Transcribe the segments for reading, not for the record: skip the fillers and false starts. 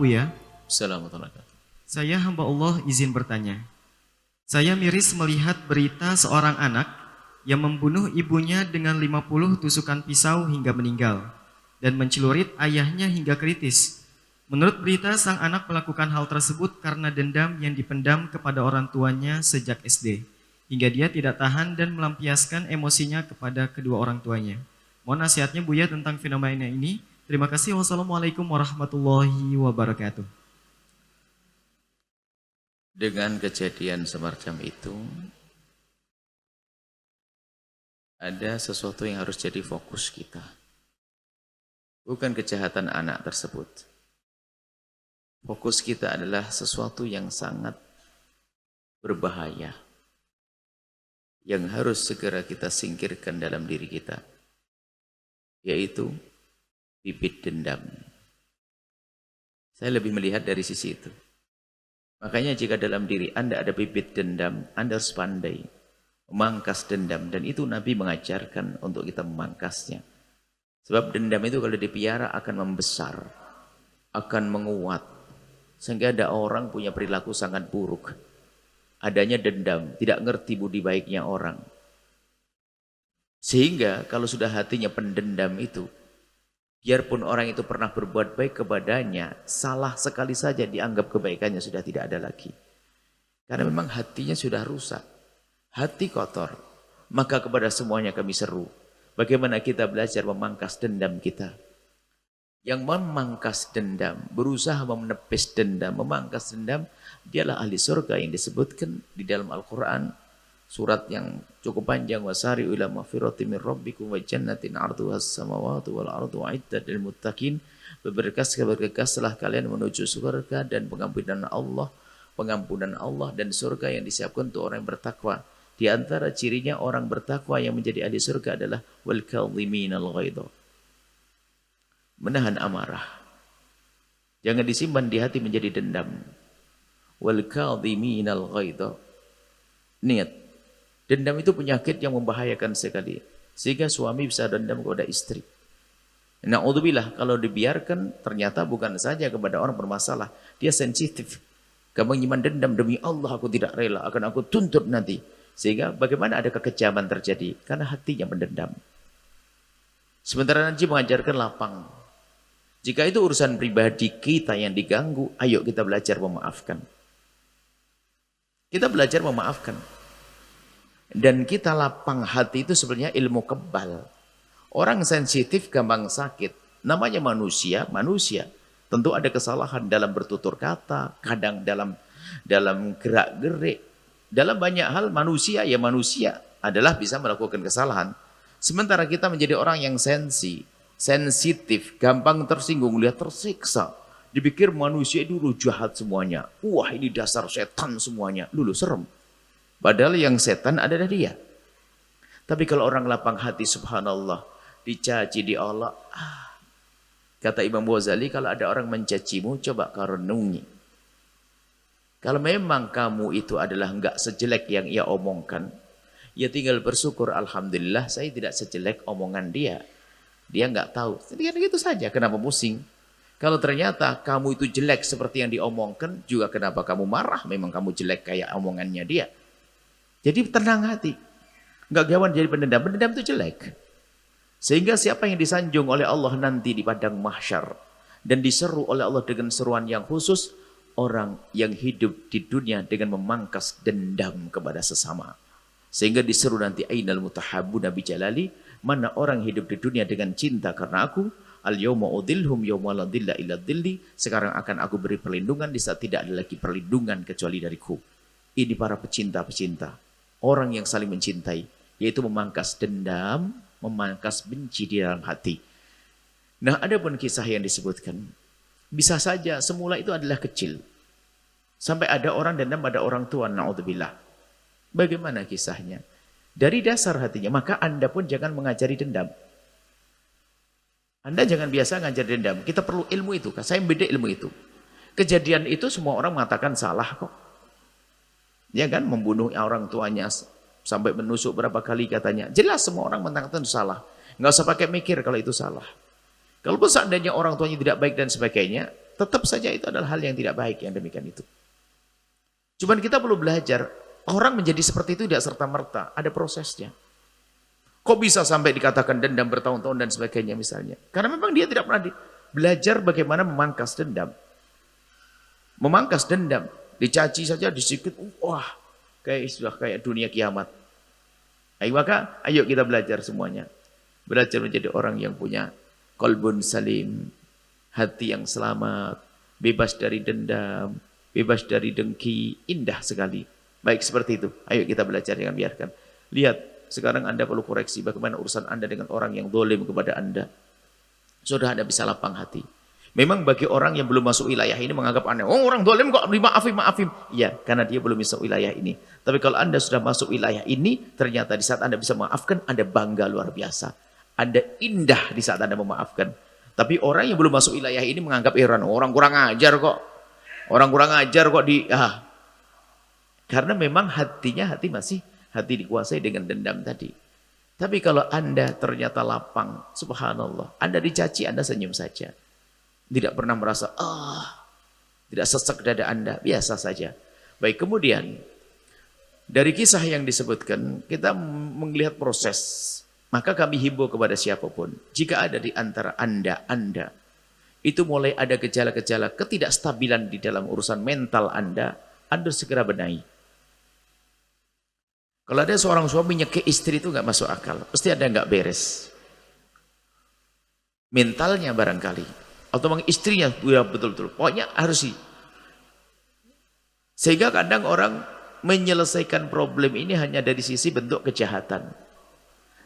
Buya. Assalamualaikum. Saya hamba Allah izin bertanya. Saya miris melihat berita seorang anak yang membunuh ibunya dengan 50 tusukan pisau hingga meninggal dan mencelurit ayahnya hingga kritis. Menurut berita, sang anak melakukan hal tersebut karena dendam yang dipendam kepada orang tuanya sejak SD, hingga dia tidak tahan dan melampiaskan emosinya kepada kedua orang tuanya. Mohon nasihatnya Buya tentang fenomena ini. Terima kasih. Wassalamualaikum warahmatullahi wabarakatuh. Dengan kejadian semacam itu, ada sesuatu yang harus jadi fokus kita. Bukan kejahatan anak tersebut. Fokus kita adalah sesuatu yang sangat berbahaya, yang harus segera kita singkirkan dalam diri kita, yaitu bibit dendam. Saya lebih melihat dari sisi itu. Makanya jika dalam diri Anda ada bibit dendam, Anda harus pandai memangkas dendam. Dan itu Nabi mengajarkan untuk kita memangkasnya. Sebab dendam itu kalau dipiara akan membesar, akan menguat. Sehingga ada orang punya perilaku sangat buruk. Adanya dendam, tidak ngerti budi baiknya orang. Sehingga kalau sudah hatinya pendendam itu, biarpun orang itu pernah berbuat baik kepadanya, salah sekali saja dianggap kebaikannya sudah tidak ada lagi. Karena memang hatinya sudah rusak. Hati kotor. Maka kepada semuanya kami seru. Bagaimana kita belajar memangkas dendam kita. Yang memangkas dendam, berusaha menepis dendam, memangkas dendam, dialah ahli surga yang disebutkan di dalam Al-Quran. Surat yang cukup panjang, wasari'u ila maghfirati min rabbikum wa jannatin 'arduha as-samawati wal ardu 'iddat lil muttaqin. Bergegas-bergegaslah kalian menuju surga dan pengampunan Allah dan surga yang disiapkan untuk orang yang bertakwa. Di antara cirinya orang bertakwa yang menjadi ahli surga adalah wal kadhiminal ghaidha. Menahan amarah. Jangan disimpan di hati menjadi dendam. Wal kadhiminal ghaidha. Niat. Dendam itu penyakit yang membahayakan sekali. Sehingga suami bisa dendam kepada istri. Na'udzubillah, kalau dibiarkan ternyata bukan saja kepada orang bermasalah. Dia sensitif. Kamu menyimpan dendam, demi Allah aku tidak rela, akan aku tuntut nanti. Sehingga bagaimana ada kekejaman terjadi? Karena hatinya mendendam. Sementara Nabi mengajarkan lapang. Jika itu urusan pribadi kita yang diganggu, ayo kita belajar memaafkan. Kita belajar memaafkan. Dan kita lapang hati itu sebenarnya ilmu kebal. Orang sensitif gampang sakit. Namanya manusia. Tentu ada kesalahan dalam bertutur kata, kadang dalam gerak-gerik. Dalam banyak hal manusia adalah bisa melakukan kesalahan. Sementara kita menjadi orang yang sensitif, gampang tersinggung, lihat tersiksa. Dipikir manusia dulu jahat semuanya. Wah, ini dasar setan semuanya. Dulu serem. Padahal yang setan adalah dia. Tapi kalau orang lapang hati, subhanallah, dicaci, diolah. Kata Imam Ghazali, kalau ada orang mencacimu, coba kau renungi. Kalau memang kamu itu adalah enggak sejelek yang ia omongkan, ya tinggal bersyukur, alhamdulillah saya tidak sejelek omongan dia. Dia enggak tahu. Jadi gitu saja, kenapa pusing? Kalau ternyata kamu itu jelek seperti yang diomongkan, juga kenapa kamu marah? Memang kamu jelek kayak omongannya dia. Jadi tenang hati. Enggak gawan jadi pendendam. Pendendam itu jelek. Sehingga siapa yang disanjung oleh Allah nanti di padang mahsyar dan diseru oleh Allah dengan seruan yang khusus, orang yang hidup di dunia dengan memangkas dendam kepada sesama. Sehingga diseru nanti ainal mutahabbuna bi jalali, mana orang hidup di dunia dengan cinta karena aku, al yauma udhilhum yauma la dhilla illa dhilli, sekarang akan aku beri perlindungan di saat tidak ada lagi perlindungan kecuali dariku. Ini para pecinta-pecinta. Orang yang saling mencintai, yaitu memangkas dendam, memangkas benci di dalam hati. Nah, ada pun kisah yang disebutkan. Bisa saja semula itu adalah kecil. Sampai ada orang dendam pada orang tua, na'udzubillah. Bagaimana kisahnya? Dari dasar hatinya, maka Anda pun jangan mengajari dendam. Anda jangan biasa ngajari dendam. Kita perlu ilmu itu. Saya beda ilmu itu. Kejadian itu semua orang mengatakan salah kok. Ya kan, membunuh orang tuanya sampai menusuk berapa kali katanya. Jelas semua orang mengatakan itu salah. Nggak usah pakai mikir kalau itu salah. Kalau seandainya orang tuanya tidak baik dan sebagainya, Tetap saja itu adalah hal yang tidak baik yang demikian itu. Cuman kita perlu belajar, orang menjadi seperti itu tidak serta-merta, ada prosesnya. Kok bisa sampai dikatakan dendam bertahun-tahun dan sebagainya misalnya? Karena memang dia tidak pernah belajar bagaimana memangkas dendam. Memangkas dendam, dicaci saja disikit, wah, sudah kayak dunia kiamat. Ayo kita belajar semuanya. Belajar menjadi orang yang punya qalbun salim, hati yang selamat, bebas dari dendam, bebas dari dengki, indah sekali. Baik seperti itu. Ayo kita belajar, jangan biarkan. Lihat, sekarang Anda perlu koreksi bagaimana urusan Anda dengan orang yang zalim kepada Anda. Sudah Anda bisa lapang hati. Memang bagi orang yang belum masuk wilayah ini menganggap aneh. Oh, orang zalim kok maafin. Iya, karena dia belum masuk wilayah ini. Tapi kalau Anda sudah masuk wilayah ini, ternyata di saat Anda bisa memaafkan, Anda bangga luar biasa. Anda indah di saat Anda memaafkan. Tapi orang yang belum masuk wilayah ini menganggap orang kurang ajar kok. Orang kurang ajar kok Karena memang hati dikuasai dengan dendam tadi. Tapi kalau Anda ternyata lapang, subhanallah, Anda dicaci, Anda senyum saja. Tidak pernah merasa, tidak sesak dada Anda, biasa saja. Baik, kemudian, dari kisah yang disebutkan, kita melihat proses. Maka kami himbau kepada siapapun, jika ada di antara Anda, itu mulai ada gejala-gejala ketidakstabilan di dalam urusan mental Anda segera benahi. Kalau ada seorang suami nyekik istri itu nggak masuk akal, pasti ada nggak beres. Mentalnya barangkali. Atau memang istrinya betul-betul. Pokoknya harus sih. Sehingga kadang orang menyelesaikan problem ini hanya dari sisi bentuk kejahatan.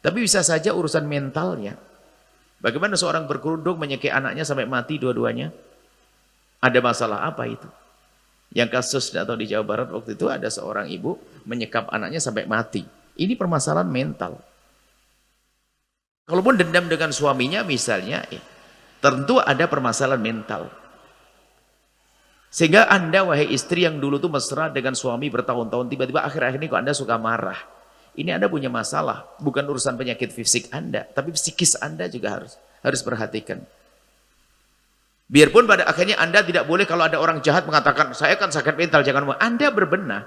Tapi bisa saja urusan mentalnya. Bagaimana seorang berkerudung menyekik anaknya sampai mati dua-duanya? Ada masalah apa itu? Yang kasus atau di Jawa Barat waktu itu ada seorang ibu menyekap anaknya sampai mati. Ini permasalahan mental. Kalaupun dendam dengan suaminya misalnya, tentu ada permasalahan mental. Sehingga Anda, wahai istri yang dulu tuh mesra dengan suami bertahun-tahun, tiba-tiba akhir-akhir ini kok Anda suka marah. Ini Anda punya masalah, bukan urusan penyakit fisik Anda, tapi psikis Anda juga harus perhatikan. Biarpun pada akhirnya Anda tidak boleh kalau ada orang jahat mengatakan, saya kan sakit mental, jangan mau. Anda berbenah,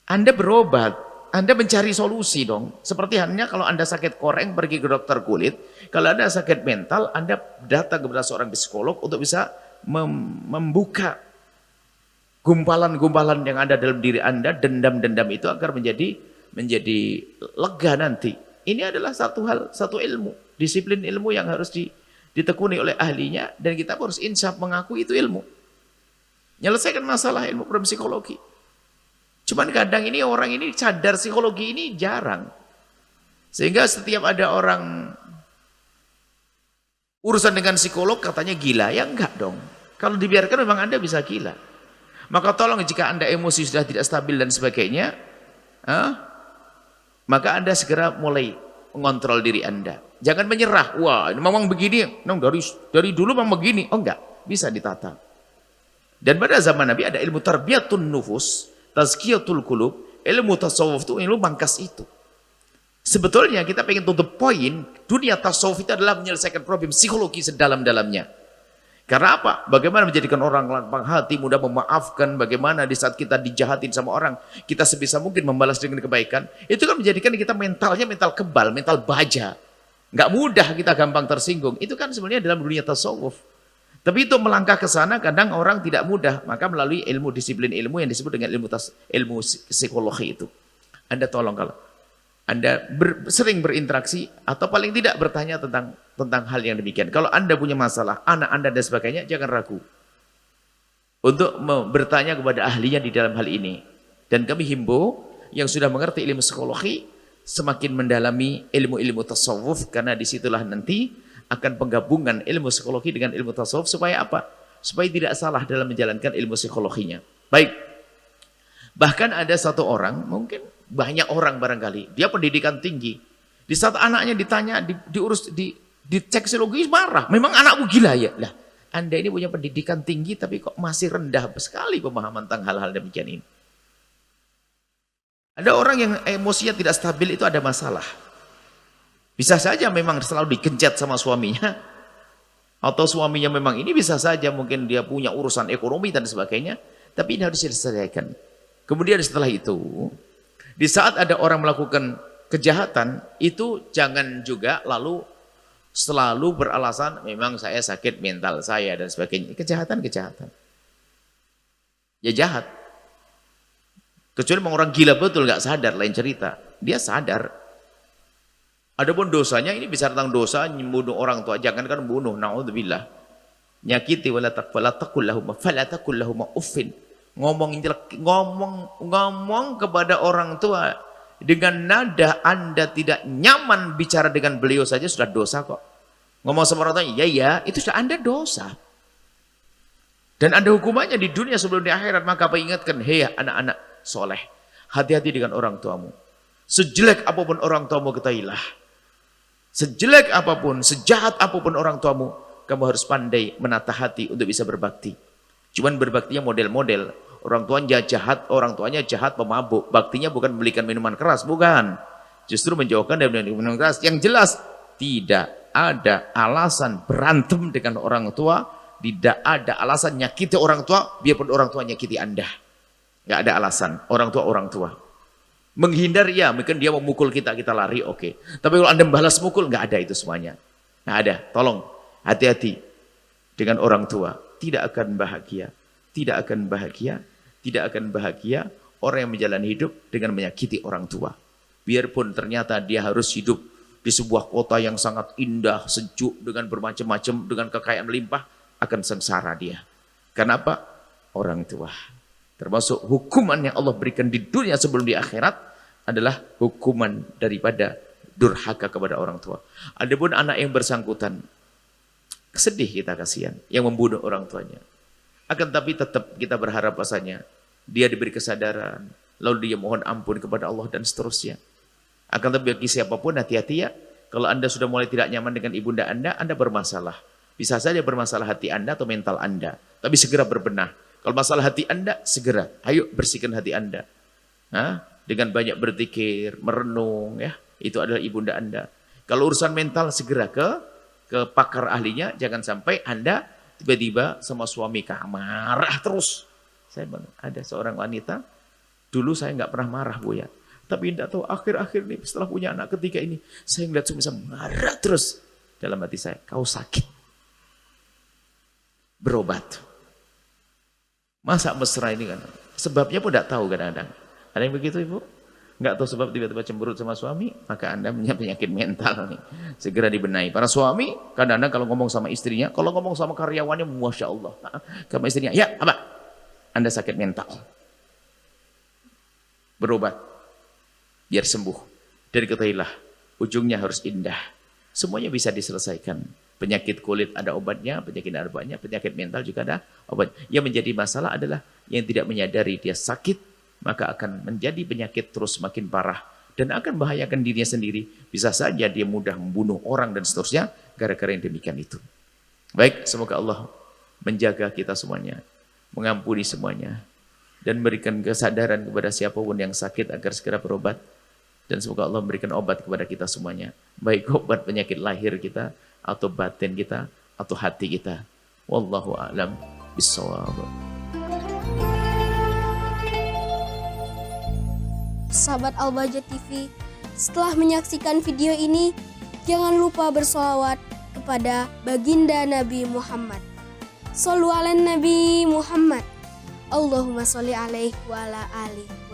Anda berobat, Anda mencari solusi dong. Seperti halnya kalau Anda sakit koreng, pergi ke dokter kulit. Kalau Anda sakit mental, Anda datang kepada seorang psikolog untuk bisa membuka gumpalan-gumpalan yang ada dalam diri Anda, dendam-dendam itu agar menjadi lega nanti. Ini adalah satu ilmu, disiplin ilmu yang harus ditekuni oleh ahlinya, dan kita harus insaf mengaku itu ilmu. Menyelesaikan masalah ilmu psikologi. Cuman kadang ini orang ini sadar psikologi ini jarang. Sehingga setiap ada orang urusan dengan psikolog katanya gila, ya enggak dong. Kalau dibiarkan memang Anda bisa gila. Maka tolong jika Anda emosi sudah tidak stabil dan sebagainya, maka Anda segera mulai mengontrol diri Anda. Jangan menyerah. Wah, ini memang begini. Dari dulu memang begini. Oh enggak, bisa ditata. Dan pada zaman Nabi ada ilmu tarbiyatun nufus, tazkiyatul qulub, ilmu tasawuf itu ilmu mangkas itu. Sebetulnya kita pengen to the point, dunia tasawuf itu adalah menyelesaikan problem psikologi sedalam-dalamnya. Karena apa? Bagaimana menjadikan orang lapang hati, mudah memaafkan, bagaimana di saat kita dijahatin sama orang, kita sebisa mungkin membalas dengan kebaikan. Itu kan menjadikan kita mentalnya mental kebal, mental baja. Nggak mudah kita gampang tersinggung. Itu kan sebenarnya dalam dunia tasawuf. Tapi itu melangkah ke sana kadang orang tidak mudah, maka melalui ilmu disiplin ilmu yang disebut dengan ilmu psikologi itu. Anda tolong kalau Anda sering berinteraksi atau paling tidak bertanya tentang hal yang demikian. Kalau Anda punya masalah, anak Anda dan sebagainya, jangan ragu untuk bertanya kepada ahlinya di dalam hal ini. Dan kami himbau yang sudah mengerti ilmu psikologi semakin mendalami ilmu-ilmu tasawuf, karena disitulah nanti akan penggabungan ilmu psikologi dengan ilmu tasawuf. Supaya apa? Supaya tidak salah dalam menjalankan ilmu psikologinya. Baik. Bahkan ada satu orang, mungkin banyak orang barangkali, dia pendidikan tinggi. Di saat anaknya ditanya, dicek psikologi, marah. Memang anakku gila ya? Lah, Anda ini punya pendidikan tinggi tapi kok masih rendah sekali pemahaman tentang hal-hal demikian ini. Ada orang yang emosinya tidak stabil, itu ada masalah. Bisa saja memang selalu digenjat sama suaminya. Atau suaminya memang ini bisa saja mungkin dia punya urusan ekonomi dan sebagainya, tapi ini harus diselesaikan. Kemudian setelah itu, di saat ada orang melakukan kejahatan, itu jangan juga lalu selalu beralasan memang saya sakit mental saya dan sebagainya. Kejahatan. Ya jahat. Kecuali memang orang gila betul nggak sadar, lain cerita. Dia sadar. Adapun dosanya ini bisa tentang dosa membunuh orang tua, jangankan bunuh, naudzubillah. Nyakiti wala taqul lahum uffin. Ngomong kepada orang tua dengan nada Anda tidak nyaman bicara dengan beliau saja sudah dosa kok. Ngomong sama orang tua, ya, itu sudah Anda dosa. Dan ada hukumannya di dunia sebelum di akhirat. Maka apa ingatkan, hei anak-anak soleh, hati-hati dengan orang tuamu. Sejelek apapun orang tuamu ketahuilah. Sejelek apapun, sejahat apapun orang tuamu, kamu harus pandai menata hati untuk bisa berbakti. Cuman berbaktinya model-model. Orang tuanya jahat, pemabuk. Baktinya bukan membelikan minuman keras, bukan. Justru menjauhkan dari minuman keras. Yang jelas, tidak ada alasan berantem dengan orang tua. Tidak ada alasan nyakiti orang tua, biarpun orang tua nyakiti Anda. Nggak ada alasan. Orang tua. Menghindar ya, mungkin dia memukul kita lari, oke. Tapi kalau Anda membalas mukul, nggak ada itu semuanya. Nggak ada, tolong hati-hati dengan orang tua. Tidak akan bahagia orang yang menjalani hidup dengan menyakiti orang tua. Biarpun ternyata dia harus hidup di sebuah kota yang sangat indah, sejuk, dengan bermacam-macam, dengan kekayaan melimpah, akan sengsara dia. Kenapa? Orang tua. Termasuk hukuman yang Allah berikan di dunia sebelum di akhirat adalah hukuman daripada durhaka kepada orang tua. Adapun anak yang bersangkutan, sedih kita, kasihan yang membunuh orang tuanya. Akan tapi tetap kita berharap bahasanya dia diberi kesadaran, lalu dia mohon ampun kepada Allah dan seterusnya. Akan tapi bagi siapapun hati-hati ya, kalau Anda sudah mulai tidak nyaman dengan ibunda Anda bermasalah. Bisa saja bermasalah hati Anda atau mental Anda, tapi segera berbenah. Kalau masalah hati Anda, segera, ayo bersihkan hati Anda. Dengan banyak berzikir, merenung, ya, itu adalah ibunda Anda. Kalau urusan mental, segera ke pakar ahlinya, jangan sampai Anda tiba-tiba sama suami marah terus. Saya ada seorang wanita, dulu saya nggak pernah marah, Bu ya. Tapi tidak tahu akhir-akhir ini, setelah punya anak ketiga ini, saya ngeliat suami saya marah terus. Dalam hati saya, kau sakit. Berobat. Masa mesra ini kan? Sebabnya pun tidak tahu kadang-kadang. Ada yang begitu Ibu? Nggak tahu sebab tiba-tiba cemberut sama suami, maka Anda punya penyakit mental nih. Segera dibenahi. Para suami, kadang-kadang kalau ngomong sama istrinya, kalau ngomong sama karyawannya, Masya Allah. Sama istrinya, ya apa? Anda sakit mental. Berobat. Biar sembuh. Dan ketahuilah, ujungnya harus indah. Semuanya bisa diselesaikan. Penyakit kulit ada obatnya, penyakit mental juga ada obat. Yang menjadi masalah adalah yang tidak menyadari dia sakit, maka akan menjadi penyakit terus makin parah dan akan membahayakan dirinya sendiri. Bisa saja dia mudah membunuh orang dan seterusnya gara-gara yang demikian itu. Baik, semoga Allah menjaga kita semuanya, mengampuni semuanya, dan memberikan kesadaran kepada siapapun yang sakit agar segera berobat. Dan semoga Allah memberikan obat kepada kita semuanya. Baik obat penyakit lahir kita, atau batin kita, atau hati kita. Wallahu a'lam bishawab. Sahabat Al-Bahjah TV, setelah menyaksikan video ini, jangan lupa bersolawat kepada baginda Nabi Muhammad. Shollu ala Nabi Muhammad. Allahumma sholli alaihi wa ala alihi